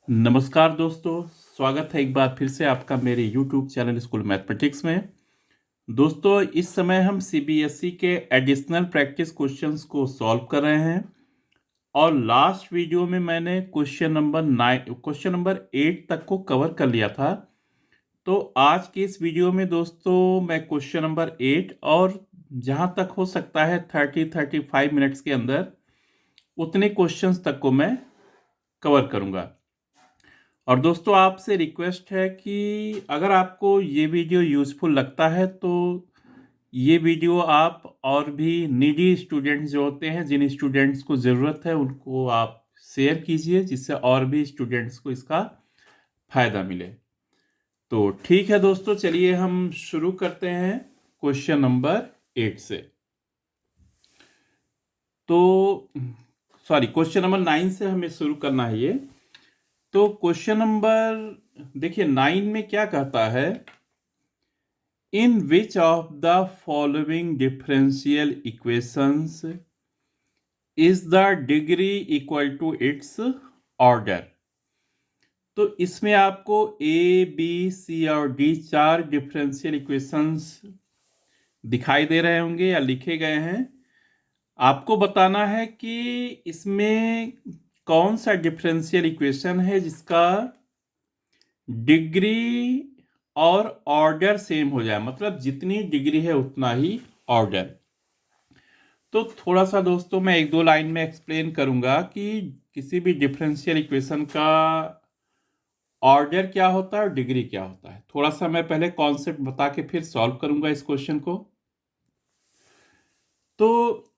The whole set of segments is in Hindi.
नमस्कार दोस्तों, स्वागत है एक बार फिर से आपका मेरे YouTube चैनल स्कूल मैथमेटिक्स में। दोस्तों, इस समय हम CBSE के एडिशनल प्रैक्टिस क्वेश्चंस को सॉल्व कर रहे हैं और लास्ट वीडियो में मैंने क्वेश्चन नंबर 8 तक को कवर कर लिया था। तो आज के इस वीडियो में दोस्तों मैं क्वेश्चन नंबर 8 और जहां तक हो सकता है 30-35 मिनट्स के अंदर उतने क्वेश्चंस तक को मैं कवर करूंगा। और दोस्तों, आपसे रिक्वेस्ट है कि अगर आपको ये वीडियो यूज़फुल लगता है तो ये वीडियो आप और भी नीडी स्टूडेंट्स जो होते हैं, जिन स्टूडेंट्स को ज़रूरत है, उनको आप शेयर कीजिए, जिससे और भी स्टूडेंट्स को इसका फ़ायदा मिले। तो ठीक है दोस्तों, चलिए हम शुरू करते हैं क्वेश्चन नंबर 8 से। तो क्वेश्चन नंबर 9 से हमें शुरू करना है ये। तो क्वेश्चन नंबर देखिए 9 में क्या कहता है, in which of the following differential equations is the degree equal to its order. तो इसमें आपको ए बी सी और डी 4 डिफरेंशियल इक्वेशंस दिखाई दे रहे होंगे या लिखे गए हैं। आपको बताना है कि इसमें कौन सा डिफरेंशियल इक्वेशन है जिसका डिग्री और ऑर्डर सेम हो जाए, मतलब जितनी डिग्री है उतना ही ऑर्डर। तो थोड़ा सा दोस्तों मैं एक दो लाइन में एक्सप्लेन करूंगा कि किसी भी डिफरेंशियल इक्वेशन का ऑर्डर क्या होता है और डिग्री क्या होता है। थोड़ा सा मैं पहले कॉन्सेप्ट बता के फिर सॉल्व करूंगा इस क्वेश्चन को। तो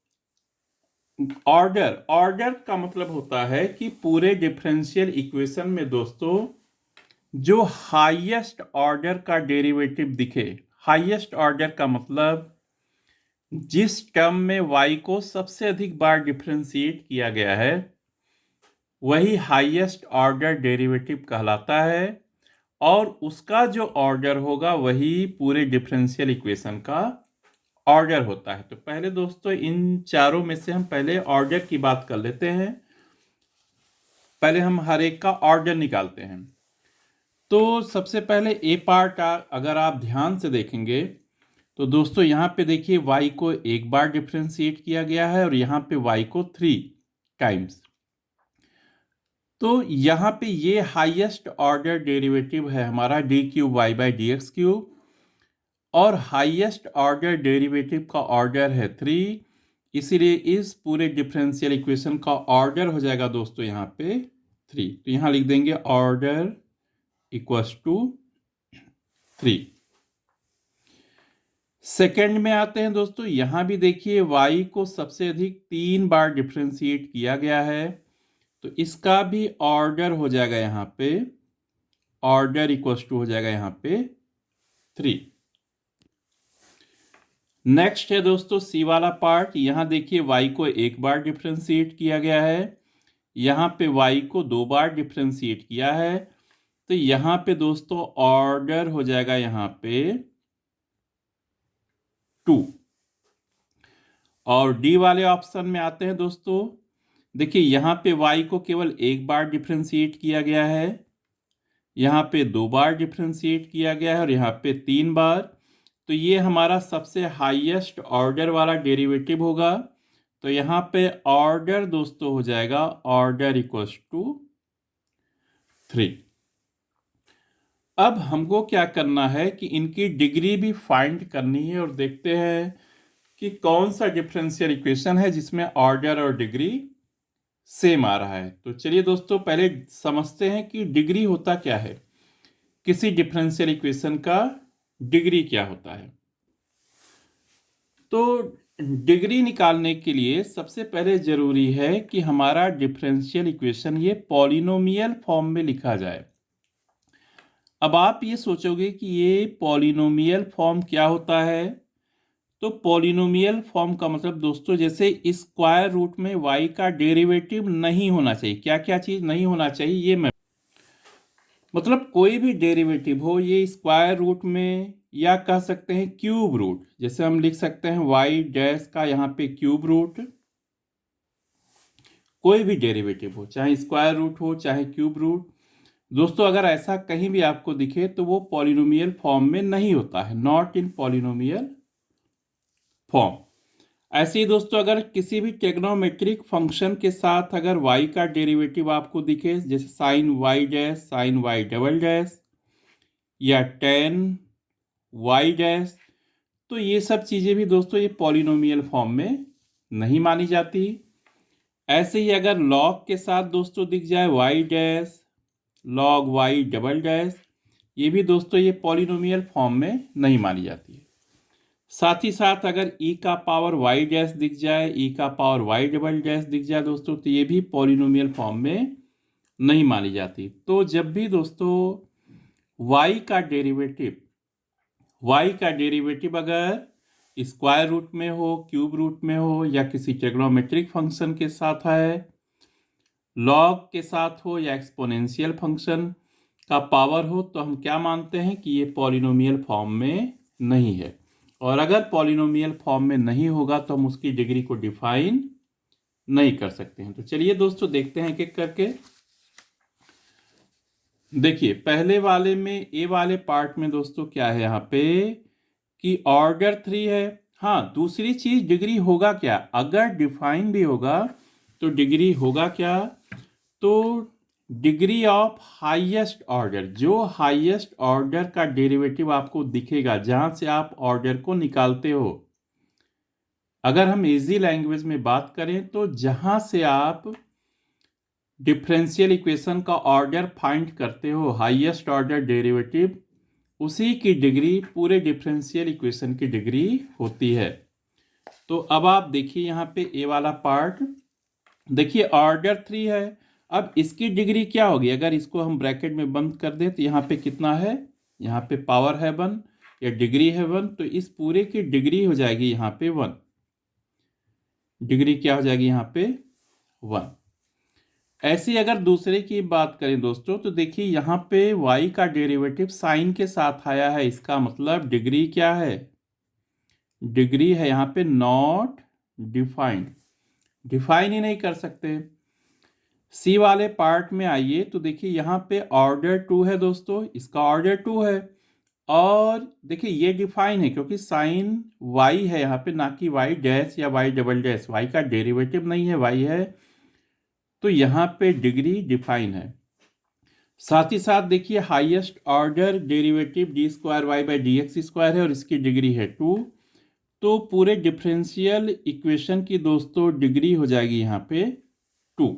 ऑर्डर का मतलब होता है कि पूरे डिफरेंशियल इक्वेशन में दोस्तों जो हाईएस्ट ऑर्डर का डेरिवेटिव दिखे। हाईएस्ट ऑर्डर का मतलब जिस टर्म में y को सबसे अधिक बार डिफरेंशिएट किया गया है वही हाईएस्ट ऑर्डर डेरिवेटिव कहलाता है, और उसका जो ऑर्डर होगा वही पूरे डिफरेंशियल इक्वेशन का ऑर्डर होता है। तो पहले दोस्तों इन चारों में से हम पहले ऑर्डर की बात कर लेते हैं। पहले हम हर एक का ऑर्डर निकालते हैं। तो सबसे पहले ए पार्ट अगर आप ध्यान से देखेंगे तो दोस्तों यहाँ पे देखिए y को एक बार डिफरेंशिएट किया गया है और यहाँ पे y को 3 टाइम्स। तो यहाँ पे ये हाईएस्ट ऑर्डर डेरिवेटिव है हमारा d cube y by d x cube, और हाईएस्ट ऑर्डर डेरिवेटिव का ऑर्डर है 3। इसीलिए इस पूरे डिफरेंशियल इक्वेशन का ऑर्डर हो जाएगा दोस्तों यहाँ पे 3। तो यहाँ लिख देंगे ऑर्डर इक्वल्स टू 3। सेकेंड में आते हैं दोस्तों, यहां भी देखिए y को सबसे अधिक 3 बार डिफरेंशिएट किया गया है, तो इसका भी ऑर्डर हो जाएगा यहाँ पे, ऑर्डर इक्वल्स टू हो जाएगा यहाँ पे 3। नेक्स्ट है दोस्तों सी वाला पार्ट। यहां देखिए y को एक बार डिफरेंशिएट किया गया है, यहाँ पे y को 2 बार डिफरेंशिएट किया है, तो यहाँ पे दोस्तों ऑर्डर हो जाएगा यहाँ पे 2। और डी वाले ऑप्शन में आते हैं दोस्तों, देखिए यहाँ पे y को केवल एक बार डिफरेंशिएट किया गया है, यहाँ पे 2 बार डिफरेंशिएट किया गया है और यहाँ पे 3 बार। तो ये हमारा सबसे हाईएस्ट ऑर्डर वाला डेरिवेटिव होगा। तो यहाँ पे ऑर्डर दोस्तों हो जाएगा ऑर्डर इक्वल्स टू 3। अब हमको क्या करना है कि इनकी डिग्री भी फाइंड करनी है और देखते हैं कि कौन सा डिफरेंशियल इक्वेशन है जिसमें ऑर्डर और डिग्री सेम आ रहा है। तो चलिए दोस्तों पहले समझते हैं कि डिग्री होता क्या है, किसी डिफरेंशियल इक्वेशन का डिग्री क्या होता है। तो डिग्री निकालने के लिए सबसे पहले जरूरी है कि हमारा डिफरेंशियल इक्वेशन ये पॉलिनोमियल फॉर्म में लिखा जाए। अब आप ये सोचोगे कि ये पॉलिनोमियल फॉर्म क्या होता है। तो पॉलिनोमियल फॉर्म का मतलब दोस्तों जैसे स्क्वायर रूट में y का डेरिवेटिव नहीं होना चाहिए। क्या क्या चीज नहीं होना चाहिए ये मैं मतलब कोई भी डेरिवेटिव हो ये स्क्वायर रूट में, या कह सकते हैं क्यूब रूट। जैसे हम लिख सकते हैं y डैश का यहाँ पे क्यूब रूट। कोई भी डेरिवेटिव हो चाहे स्क्वायर रूट हो चाहे क्यूब रूट, दोस्तों अगर ऐसा कहीं भी आपको दिखे तो वो पॉलिनोमियल फॉर्म में नहीं होता है, नॉट इन पॉलिनोमियल फॉर्म। ऐसे ही दोस्तों अगर किसी भी ट्रिग्नोमेट्रिक फंक्शन के साथ अगर y का डेरिवेटिव आपको दिखे, जैसे sine y dash, sine y double dash या टेन वाई डैश, तो ये सब चीज़ें भी दोस्तों ये पॉलिनोमियल फॉर्म में नहीं मानी जाती। ऐसे ही अगर लॉग के साथ दोस्तों दिख जाए y dash, log y double dash, ये भी दोस्तों ये पॉलिनोमियल फॉर्म में नहीं मानी जाती है। साथ ही साथ अगर e का पावर वाई डैश दिख जाए, e का पावर वाई डबल डैश दिख जाए दोस्तों, तो ये भी पॉलिनोमियल फॉर्म में नहीं मानी जाती। तो जब भी दोस्तों y का डेरिवेटिव अगर स्क्वायर रूट में हो, क्यूब रूट में हो या किसी ट्रिग्नोमेट्रिक फंक्शन के साथ है, लॉग के साथ हो या एक्सपोनेंशियल फंक्शन का पावर हो, तो हम क्या मानते हैं कि ये पॉलिनोमियल फॉर्म में नहीं है। और अगर पॉलिनोमियल फॉर्म में नहीं होगा तो हम उसकी डिग्री को डिफाइन नहीं कर सकते हैं। तो चलिए दोस्तों देखते हैं एक एक करके। देखिए पहले वाले में, ए वाले पार्ट में दोस्तों क्या है यहाँ पे कि ऑर्डर 3 है। हाँ, दूसरी चीज डिग्री होगा क्या, अगर डिफाइन भी होगा तो डिग्री होगा क्या, तो डिग्री ऑफ हाईएस्ट ऑर्डर, जो हाईएस्ट ऑर्डर का डेरिवेटिव आपको दिखेगा जहां से आप ऑर्डर को निकालते हो। अगर हम इजी लैंग्वेज में बात करें तो जहां से आप डिफरेंशियल इक्वेशन का ऑर्डर फाइंड करते हो, हाईएस्ट ऑर्डर डेरिवेटिव, उसी की डिग्री पूरे डिफरेंशियल इक्वेशन की डिग्री होती है। तो अब आप देखिए यहाँ पे ए वाला पार्ट, देखिए ऑर्डर 3 है। अब इसकी डिग्री क्या होगी, अगर इसको हम ब्रैकेट में बंद कर दें तो यहाँ पे कितना है, यहाँ पे पावर है 1 या डिग्री है 1, तो इस पूरे की डिग्री हो जाएगी यहाँ पे 1। डिग्री क्या हो जाएगी यहाँ पे 1। ऐसे ही अगर दूसरे की बात करें दोस्तों, तो देखिए यहाँ पे y का डेरिवेटिव साइन के साथ आया है, इसका मतलब डिग्री क्या है, डिग्री है यहाँ पे नॉट डिफाइंड, डिफाइन ही नहीं कर सकते। सी वाले पार्ट में आइए तो देखिए यहाँ पे ऑर्डर 2 है दोस्तों, इसका ऑर्डर 2 है, और देखिए ये डिफाइन है क्योंकि साइन y है यहाँ पे, ना कि y डैश या y डबल डैश, y का डेरिवेटिव नहीं है, y है, तो यहाँ पे डिग्री डिफाइन है। साथ ही साथ देखिए highest order derivative d square y by d x square है और इसकी डिग्री है 2, तो पूरे डिफरेंशियल इक्वेशन की दोस्तों डिग्री हो जाएगी यहाँ पे 2।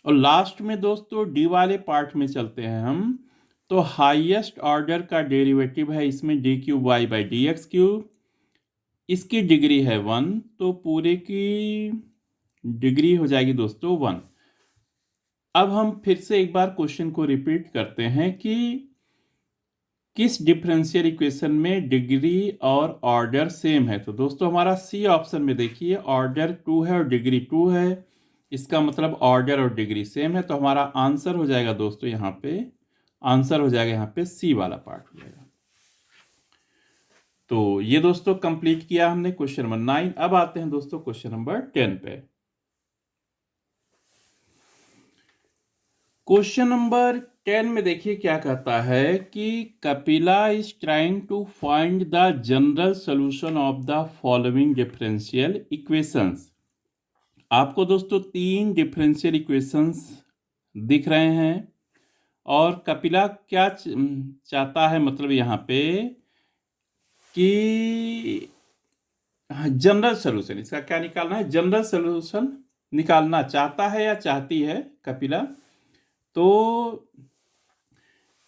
और लास्ट में दोस्तों डी वाले पार्ट में चलते हैं हम, तो हाईएस्ट ऑर्डर का डेरिवेटिव है इसमें d cube y by d x cube, इसकी डिग्री है 1, तो पूरे की डिग्री हो जाएगी दोस्तों 1। अब हम फिर से एक बार क्वेश्चन को रिपीट करते हैं कि किस डिफरेंशियल इक्वेशन में डिग्री और ऑर्डर सेम है। तो दोस्तों हमारा सी ऑप्शन में देखिए ऑर्डर 2 है और डिग्री 2 है, इसका मतलब ऑर्डर और डिग्री सेम है, तो हमारा आंसर हो जाएगा दोस्तों यहाँ पे, आंसर हो जाएगा यहाँ पे सी वाला पार्ट हो जाएगा। तो ये दोस्तों कंप्लीट किया हमने क्वेश्चन नंबर 9। अब आते हैं दोस्तों क्वेश्चन नंबर 10 पे। क्वेश्चन नंबर 10 में देखिए क्या कहता है कि Kapila is trying to find the general solution of the following differential equations. आपको दोस्तों 3 डिफरेंशियल इक्वेशंस दिख रहे हैं और कपिला क्या चाहता है, मतलब यहाँ पे कि जनरल सॉल्यूशन, इसका क्या निकालना है, जनरल सॉल्यूशन निकालना चाहता है या चाहती है कपिला। तो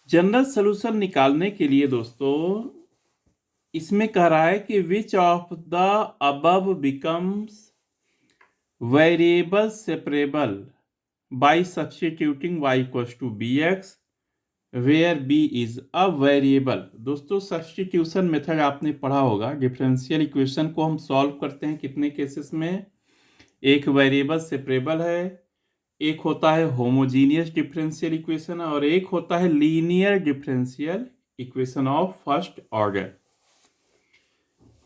जनरल सॉल्यूशन निकालने के लिए दोस्तों इसमें कह रहा है कि which of the above becomes variable separable by substituting y equals to bx where b is a variable. दोस्तों सब्स्टिट्यूशन मेथड आपने पढ़ा होगा, डिफरेंशियल इक्वेशन को हम सॉल्व करते हैं कितने केसेस में, एक वेरिएबल सेपरेबल है, एक होता है होमोजीनियस डिफरेंशियल इक्वेशन और एक होता है linear differential equation of first order.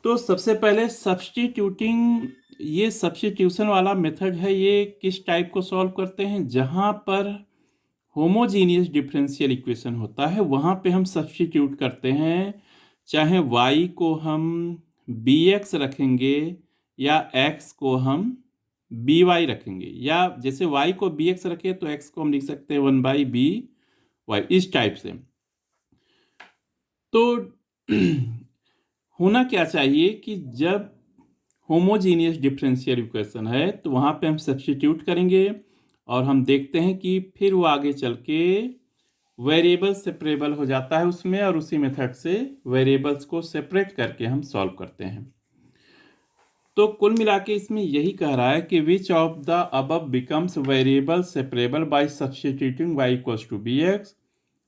तो सबसे पहले सब्स्टिट्यूटिंग, ये सब्स्टिट्यूशन वाला मेथड है, ये किस टाइप को सॉल्व करते हैं, जहां पर होमोजीनियस डिफरेंशियल इक्वेशन होता है वहाँ पे हम सब्स्टिट्यूट करते हैं, चाहे y को हम bx रखेंगे या x को हम by रखेंगे, या जैसे y को bx रखे तो x को हम लिख सकते हैं 1/by, इस टाइप से। तो होना क्या चाहिए कि जब होमोजीनियस डिफरेंशियल इक्वेशन है तो वहाँ पे हम सब्स्टिट्यूट करेंगे और हम देखते हैं कि फिर वो आगे चल के वेरिएबल सेपरेबल हो जाता है उसमें, और उसी मेथड से वेरिएबल्स को सेपरेट करके हम सॉल्व करते हैं। तो कुल मिला के इसमें यही कह रहा है कि which of the above becomes variable separable by substituting y equals to bx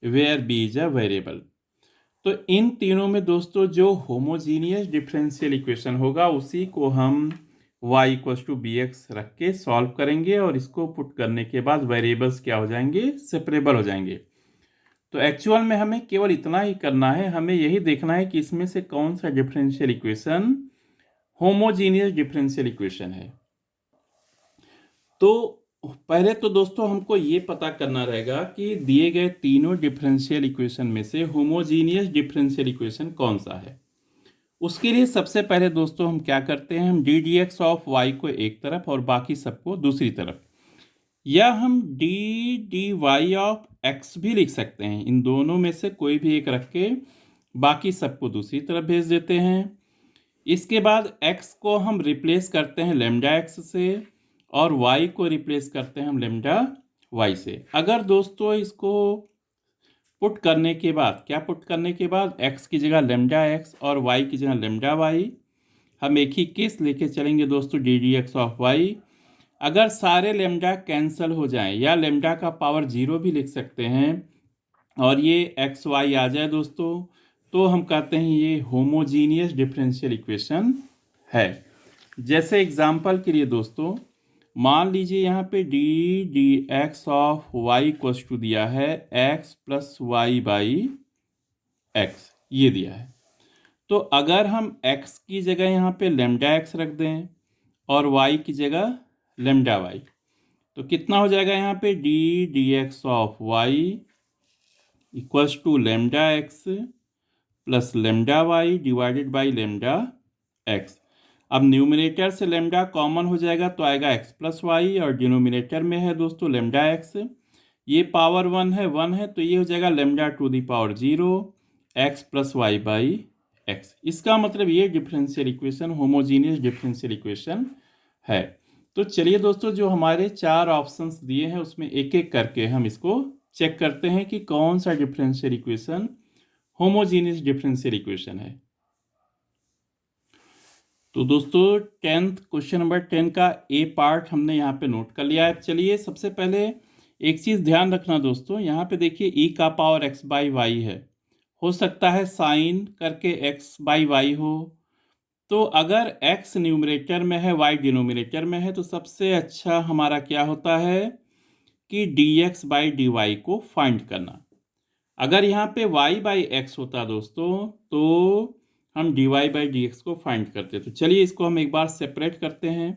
where b is a variable. तो इन तीनों में दोस्तों जो होमोजीनियस डिफरेंशियल इक्वेशन होगा उसी को हम y इक्वल्स टू bx रख के सॉल्व करेंगे, और इसको पुट करने के बाद वेरिएबल्स क्या हो जाएंगे, सेपरेबल हो जाएंगे। तो एक्चुअल में हमें केवल इतना ही करना है, हमें यही देखना है कि इसमें से कौन सा differential equation homogeneous differential equation है। तो पहले तो दोस्तों हमको ये पता करना रहेगा कि दिए गए तीनों डिफरेंशियल इक्वेशन में से होमोजीनियस डिफरेंशियल इक्वेशन कौन सा है। उसके लिए सबसे पहले दोस्तों हम क्या करते हैं, हम d d x of y को एक तरफ और बाकी सबको दूसरी तरफ, या हम d d y of x भी लिख सकते हैं। इन दोनों में से कोई भी एक रख के बाकी सबको दूसरी तरफ भेज देते हैं। इसके बाद x को हम रिप्लेस करते हैं लेमडा x से, और y को रिप्लेस करते हैं हम लेमडा y से। अगर दोस्तों इसको पुट करने के बाद, क्या पुट करने के बाद, x की जगह लेमडा x और y की जगह लेमडा y, हम एक ही केस लेके चलेंगे दोस्तों, D d x of y। अगर सारे लेमडा कैंसल हो जाएं, या लेमडा का पावर 0 भी लिख सकते हैं, और ये एक्स वाई आ जाए दोस्तों, तो हम कहते हैं ये होमोजीनियस डिफरेंशियल इक्वेशन है। जैसे एग्जांपल के लिए दोस्तों मान लीजिए यहाँ पे d d x of y equals to दिया है x plus y by x, ये दिया है। तो अगर हम x की जगह यहाँ पे लेमडा x रख दें और y की जगह लेमडा y, तो कितना हो जाएगा यहाँ पे d d x of y equals to lambda x plus lambda y divided by lambda x. अब न्यूमिनेटर से लेमडा कॉमन हो जाएगा तो आएगा एक्स प्लस वाई, और डिनोमिनेटर में है दोस्तों लेमडा एक्स, ये पावर 1 है तो ये हो जाएगा lambda to the power 0 x plus y by x. इसका मतलब ये differential equation homogeneous differential equation है। तो चलिए दोस्तों जो हमारे 4 ऑप्शंस दिए हैं उसमें एक एक करके हम इसको चेक करते हैं कि कौन सा differential equation homogeneous differential equation है। तो दोस्तों क्वेश्चन नंबर 10 का ए पार्ट हमने यहाँ पे नोट कर लिया है। चलिए सबसे पहले एक चीज़ ध्यान रखना दोस्तों, यहाँ पे देखिए ई का पावर एक्स बाई वाई है, हो सकता है साइन करके एक्स बाई वाई हो। तो अगर x न्यूमरेटर में है y डिनोमिनेटर में है तो सबसे अच्छा हमारा क्या होता है कि dx बाई डी को फाइंड करना। अगर यहाँ पे y बाई एक्स होता दोस्तों तो हम dy बाई डी को फाइंड करते। तो चलिए इसको हम एक बार सेपरेट करते हैं।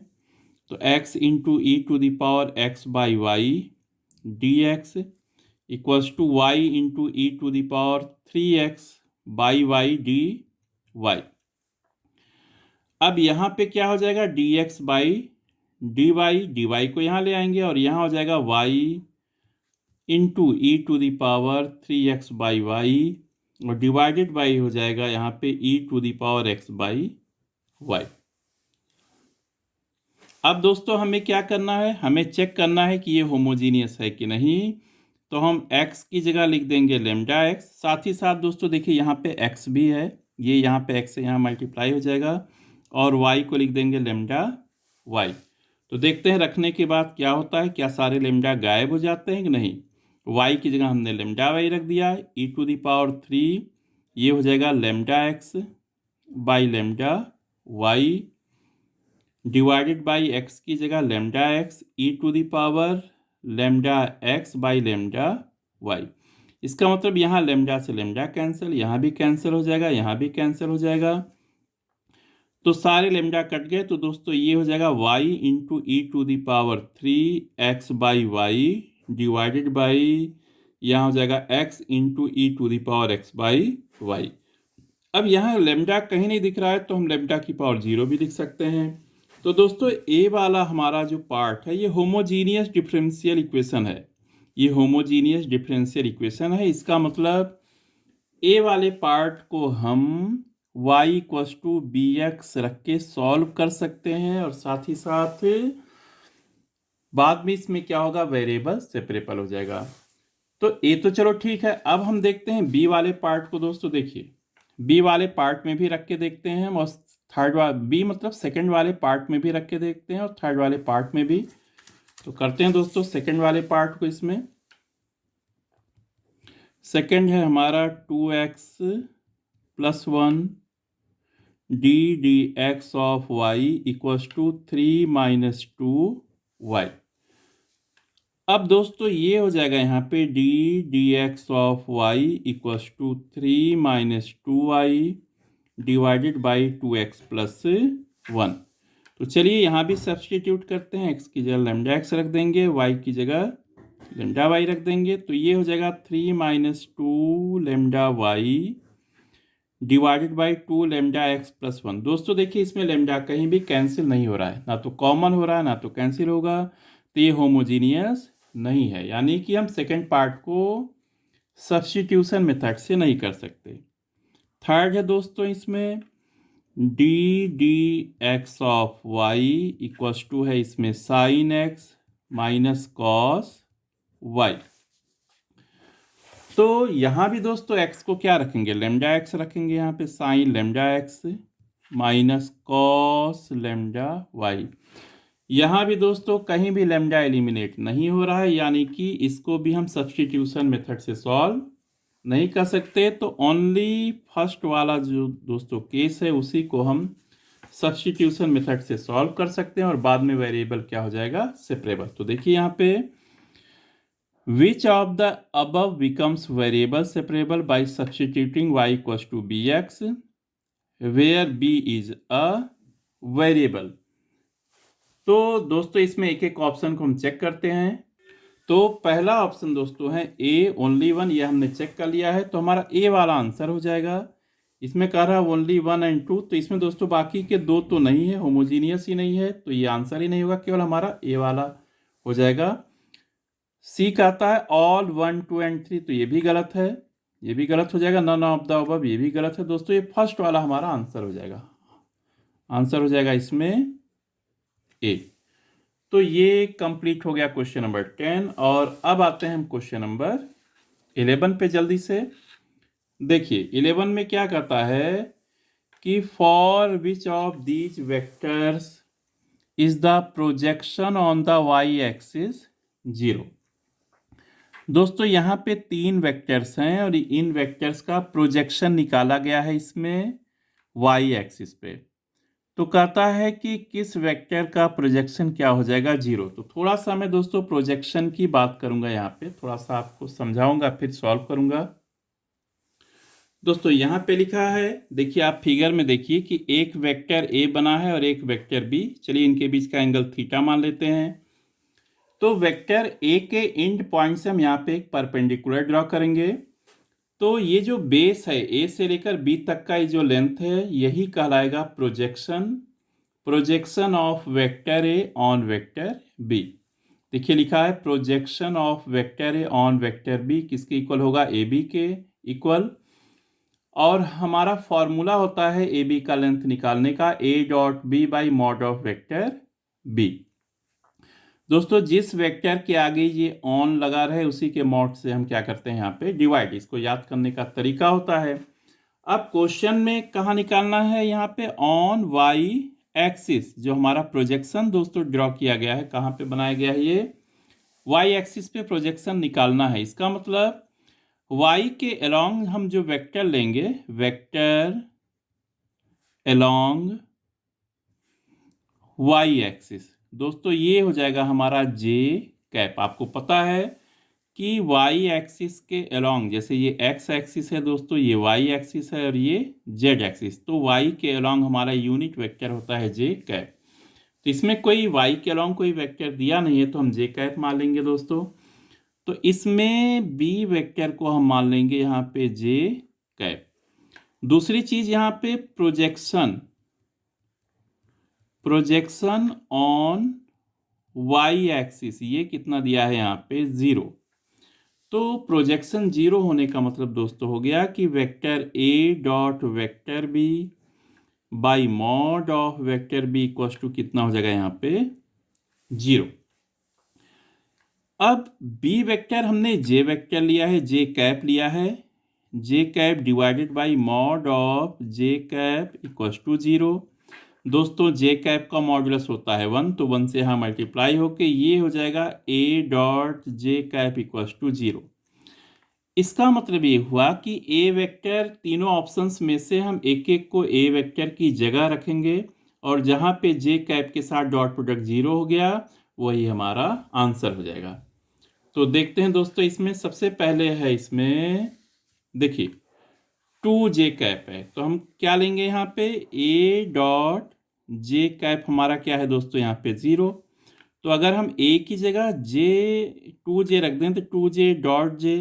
तो x into e to the power x by y d x equals to y into e to the power 3x by y d y. अब यहाँ पे क्या हो जाएगा dx बाई dy को यहाँ ले आएंगे और यहाँ हो जाएगा y into e to the power 3x by y, और डिवाइडेड बाई हो जाएगा यहाँ पे e to the power x by y. अब दोस्तों हमें क्या करना है, हमें चेक करना है कि ये होमोजीनियस है कि नहीं। तो हम x की जगह लिख देंगे लेमडा x, साथ ही साथ दोस्तों देखिए यहाँ पे x भी है, ये यहाँ पे x से यहाँ मल्टीप्लाई हो जाएगा, और y को लिख देंगे लेमडा y। तो देखते हैं रखने के बाद क्या होता है, क्या सारे लेमडा गायब हो जाते हैं कि नहीं। y की जगह हमने लेमडा y रख दिया, e टू द पावर 3, ये हो जाएगा lambda x by lambda y divided by x की जगह lambda x e to the power lambda x by lambda y। इसका मतलब यहाँ लेमडा से लेमडा कैंसिल, यहाँ भी कैंसिल हो जाएगा, यहाँ भी कैंसिल हो जाएगा, तो सारे लेमडा कट गए। तो दोस्तों ये हो जाएगा y into e to the power 3x by y divided by यहाँ हो जाएगा x into e to the power x by y. अब यहाँ लेमडा कहीं नहीं दिख रहा है तो हम लेमडा की पावर 0 भी लिख सकते हैं। तो दोस्तों ए वाला हमारा जो पार्ट है ये होमोजीनियस डिफरेंशियल इक्वेशन है, ये होमोजीनियस डिफरेंशियल इक्वेशन है। इसका मतलब ए वाले पार्ट को हम y equals to b x रख के सॉल्व कर सकते हैं और साथ ही साथ बाद में इसमें क्या होगा, वेरिएबल सेपरेबल हो जाएगा। तो ए तो चलो ठीक है। अब हम देखते हैं बी वाले पार्ट को। दोस्तों देखिए, बी वाले पार्ट में भी रख के देखते हैं हम, और थर्ड वाले बी मतलब सेकंड वाले पार्ट में भी रख के देखते हैं और थर्ड वाले पार्ट में भी। तो करते हैं दोस्तों सेकंड वाले पार्ट को। इसमें सेकंड है हमारा 2x plus 1 d d x of y equals to 3 minus 2y। अब दोस्तों ये हो जाएगा यहाँ पे d d x of y equals to 3 minus 2y divided by 2x plus 1। तो चलिए यहाँ भी सब्सटीट्यूट करते हैं, x की जगह लेमडा एक्स रख देंगे, y की जगह लेमडा वाई रख देंगे। तो ये हो जाएगा 3 minus 2 lambda y divided by 2 lambda x plus 1। दोस्तों देखिए इसमें लेमडा कहीं भी कैंसिल नहीं हो रहा है, ना तो कॉमन हो रहा है ना तो कैंसिल होगा, तो ये होमोजीनियस नहीं है, यानी कि हम सेकेंड पार्ट को सब्स्टिट्यूशन मेथड से नहीं कर सकते। थर्ड है दोस्तों इसमें d d x of y equals to है इसमें sine x minus cos y. तो यहाँ भी दोस्तों x को क्या रखेंगे, लेमडा एक्स रखेंगे, यहाँ पे sine lambda x minus cos lambda y. यहाँ भी दोस्तों कहीं भी लेमडा एलिमिनेट नहीं हो रहा है, यानी कि इसको भी हम सब्स्टिट्यूशन मेथड से सॉल्व नहीं कर सकते। तो ओनली फर्स्ट वाला जो दोस्तों केस है उसी को हम सब्स्टिट्यूशन मेथड से सॉल्व कर सकते हैं और बाद में वेरिएबल क्या हो जाएगा, सेपरेबल। तो देखिए यहाँ पे Which of the above becomes variable separable by substituting y equals to bx, where b is a variable। तो दोस्तों इसमें एक एक ऑप्शन को हम चेक करते हैं। तो पहला ऑप्शन दोस्तों है a ओनली 1, ये हमने चेक कर लिया है, तो हमारा a वाला आंसर हो जाएगा। इसमें कह रहा है ओनली 1 एंड 2, तो इसमें दोस्तों बाकी के दो तो नहीं है, होमोजीनियस ही नहीं है, तो ये आंसर ही नहीं होगा, केवल हमारा a वाला हो जाएगा। सी कहता है ऑल 1 2 एंड 3, तो ये भी गलत है, ये भी गलत हो जाएगा। नन ऑफ द अबव, ये भी गलत है दोस्तों। ये फर्स्ट वाला हमारा आंसर हो जाएगा, आंसर हो जाएगा इसमें ए। तो ये कंप्लीट हो गया क्वेश्चन नंबर 10। और अब आते हैं हम क्वेश्चन नंबर 11 पे जल्दी से। देखिए 11 में क्या कहता है कि for which of these vectors is the projection on the Y axis 0। दोस्तों यहाँ पे 3 वेक्टर्स हैं और इन वेक्टर्स का प्रोजेक्शन निकाला गया है इसमें वाई एक्सिस पे। तो कहता है कि किस वेक्टर का प्रोजेक्शन क्या हो जाएगा, 0। तो थोड़ा सा मैं दोस्तों प्रोजेक्शन की बात करूंगा, यहाँ पे थोड़ा सा आपको समझाऊंगा फिर सॉल्व करूंगा। दोस्तों यहाँ पे लिखा है, देखिए आप फिगर में देखिए कि एक वेक्टर ए बना है और एक वेक्टर बी। चलिए इनके बीच का एंगल थीटा मान लेते हैं। तो वेक्टर ए के एंड पॉइंट से हम यहाँ पे एक परपेंडिकुलर ड्रॉ करेंगे। तो ये जो बेस है ए से लेकर बी तक का ये जो लेंथ है यही कहलाएगा projection, projection of vector A on vector B. देखिए लिखा है projection of vector A on vector B किसके इक्वल होगा, ए बी के इक्वल। और हमारा फॉर्मूला होता है ए बी का लेंथ निकालने का, A dot B by mod of vector B. दोस्तों जिस वेक्टर के आगे ये ऑन लगा रहे उसी के मॉड से हम क्या करते हैं यहाँ पे डिवाइड, इसको याद करने का तरीका होता है। अब क्वेश्चन में कहाँ निकालना है, यहाँ पे ऑन वाई एक्सिस जो हमारा प्रोजेक्शन दोस्तों ड्रॉ किया गया है, कहाँ पे बनाया गया है, ये वाई एक्सिस पे प्रोजेक्शन निकालना है। इसका मतलब वाई के अलोंग हम जो वेक्टर लेंगे, वेक्टर अलोंग वाई एक्सिस, दोस्तों ये हो जाएगा हमारा जे कैप। आपको पता है कि वाई एक्सिस के अलोंग, जैसे ये एक्स एक्सिस है दोस्तों, ये वाई एक्सिस है और ये जेड एक्सिस, तो वाई के अलोंग हमारा यूनिट वेक्टर होता है जे कैप। तो इसमें कोई वाई के अलोंग कोई वेक्टर दिया नहीं है तो हम जे कैप मान लेंगे दोस्तों। तो इसमें बी वेक्टर को हम मान लेंगे यहाँ पे जे कैप। दूसरी चीज यहाँ पे प्रोजेक्शन ऑन वाई एक्सिस, ये कितना दिया है यहाँ पे 0। तो प्रोजेक्शन 0 होने का मतलब दोस्तों हो गया कि vector A dot vector B by mod of vector B equal to कितना हो जाएगा यहाँ पे 0। अब बी वेक्टर हमने जे वेक्टर लिया है, जे कैप लिया है, J cap divided by mod of J cap equal to 0। दोस्तों जे कैप का मॉडुलस होता है 1, तो 1 से यहाँ मल्टीप्लाई होके ये हो जाएगा A dot J cap equal to 0। इसका मतलब ये हुआ कि ए वेक्टर, तीनों ऑप्शंस में से हम एक एक को ए वेक्टर की जगह रखेंगे और जहाँ पे जे कैप के साथ डॉट प्रोडक्ट 0 हो गया वही हमारा आंसर हो जाएगा। तो देखते हैं दोस्तों, इसमें सबसे पहले है, इसमें देखिए 2 जे कैप है, तो हम क्या लेंगे यहाँ पे ए डॉट जे कैप हमारा क्या है दोस्तों यहाँ पे 0। तो अगर हम ए की जगह जे 2 जे रख दें तो 2 जे डॉट जे,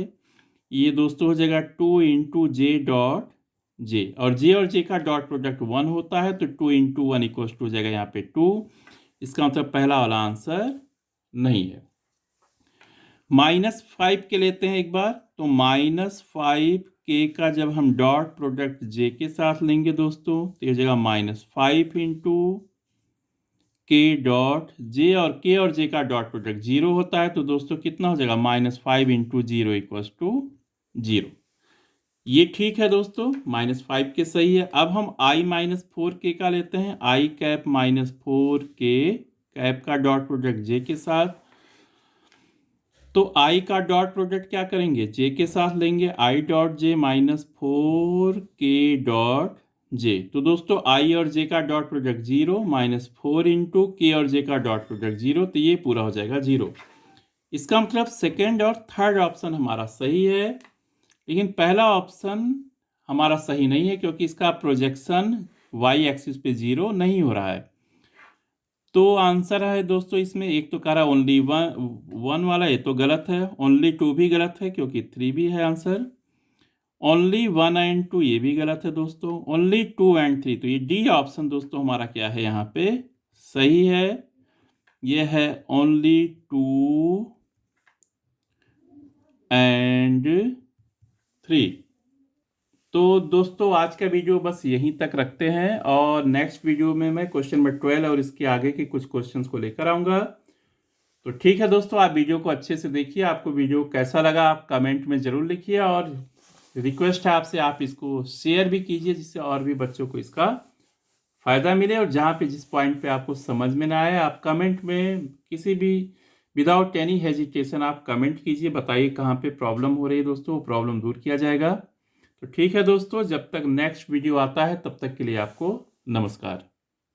ये दोस्तों हो जाएगा 2 इंटू जे डॉट जे, और जे का डॉट प्रोडक्ट 1 होता है तो 2 इंटू 1 इक्वल टू हो जाएगा यहाँ पे 2। इसका मतलब पहला वाला आंसर नहीं है। -5 के लेते हैं एक बार, तो -5 के का जब हम डॉट प्रोडक्ट जे के साथ लेंगे दोस्तों तो ये हो जाएगा -5 इंटू के डॉट जे, और के और जे का डॉट प्रोडक्ट 0 होता है तो दोस्तों कितना हो जाएगा -5 इंटू 0 इक्वल टू 0। ये ठीक है दोस्तों, -5 के सही है। अब हम i-4 के का लेते हैं, i कैप -4 के कैप का डॉट प्रोडक्ट जे के साथ, तो i का डॉट प्रोडक्ट क्या करेंगे जे के साथ लेंगे, i डॉट जे -4 के डॉट जे। तो दोस्तों i और j का डॉट प्रोडक्ट 0, -4 इंटू के और j का डॉट प्रोडक्ट 0, तो ये पूरा हो जाएगा 0। इसका मतलब सेकेंड और थर्ड ऑप्शन हमारा सही है, लेकिन पहला ऑप्शन हमारा सही नहीं है क्योंकि इसका प्रोजेक्शन y एक्सिस पे 0 नहीं हो रहा है। तो आंसर है दोस्तों इसमें, एक तो कह रहा है ओनली वन वाला, ये तो गलत है, ओनली 2 भी गलत है क्योंकि 3 भी है आंसर, ओनली 1 एंड 2 ये भी गलत है दोस्तों, ओनली 2 एंड 3, तो ये डी ऑप्शन दोस्तों हमारा क्या है यहाँ पे सही है, ये है ओनली 2 एंड 3। तो दोस्तों आज का वीडियो बस यहीं तक रखते हैं, और नेक्स्ट वीडियो में मैं क्वेश्चन नंबर 12 और इसके आगे के कुछ क्वेश्चंस को लेकर आऊँगा। तो ठीक है दोस्तों, आप वीडियो को अच्छे से देखिए, आपको वीडियो कैसा लगा आप कमेंट में ज़रूर लिखिए, और रिक्वेस्ट है आपसे आप इसको शेयर भी कीजिए जिससे और भी बच्चों को इसका फ़ायदा मिले। और जहाँ पे जिस पॉइंट पे आपको समझ में ना आए आप कमेंट में किसी भी विदाउट एनी हेजिटेशन आप कमेंट कीजिए, बताइए कहाँ पे प्रॉब्लम हो रही है दोस्तों, वो प्रॉब्लम दूर किया जाएगा। तो ठीक है दोस्तों, जब तक नेक्स्ट वीडियो आता है तब तक के लिए आपको नमस्कार।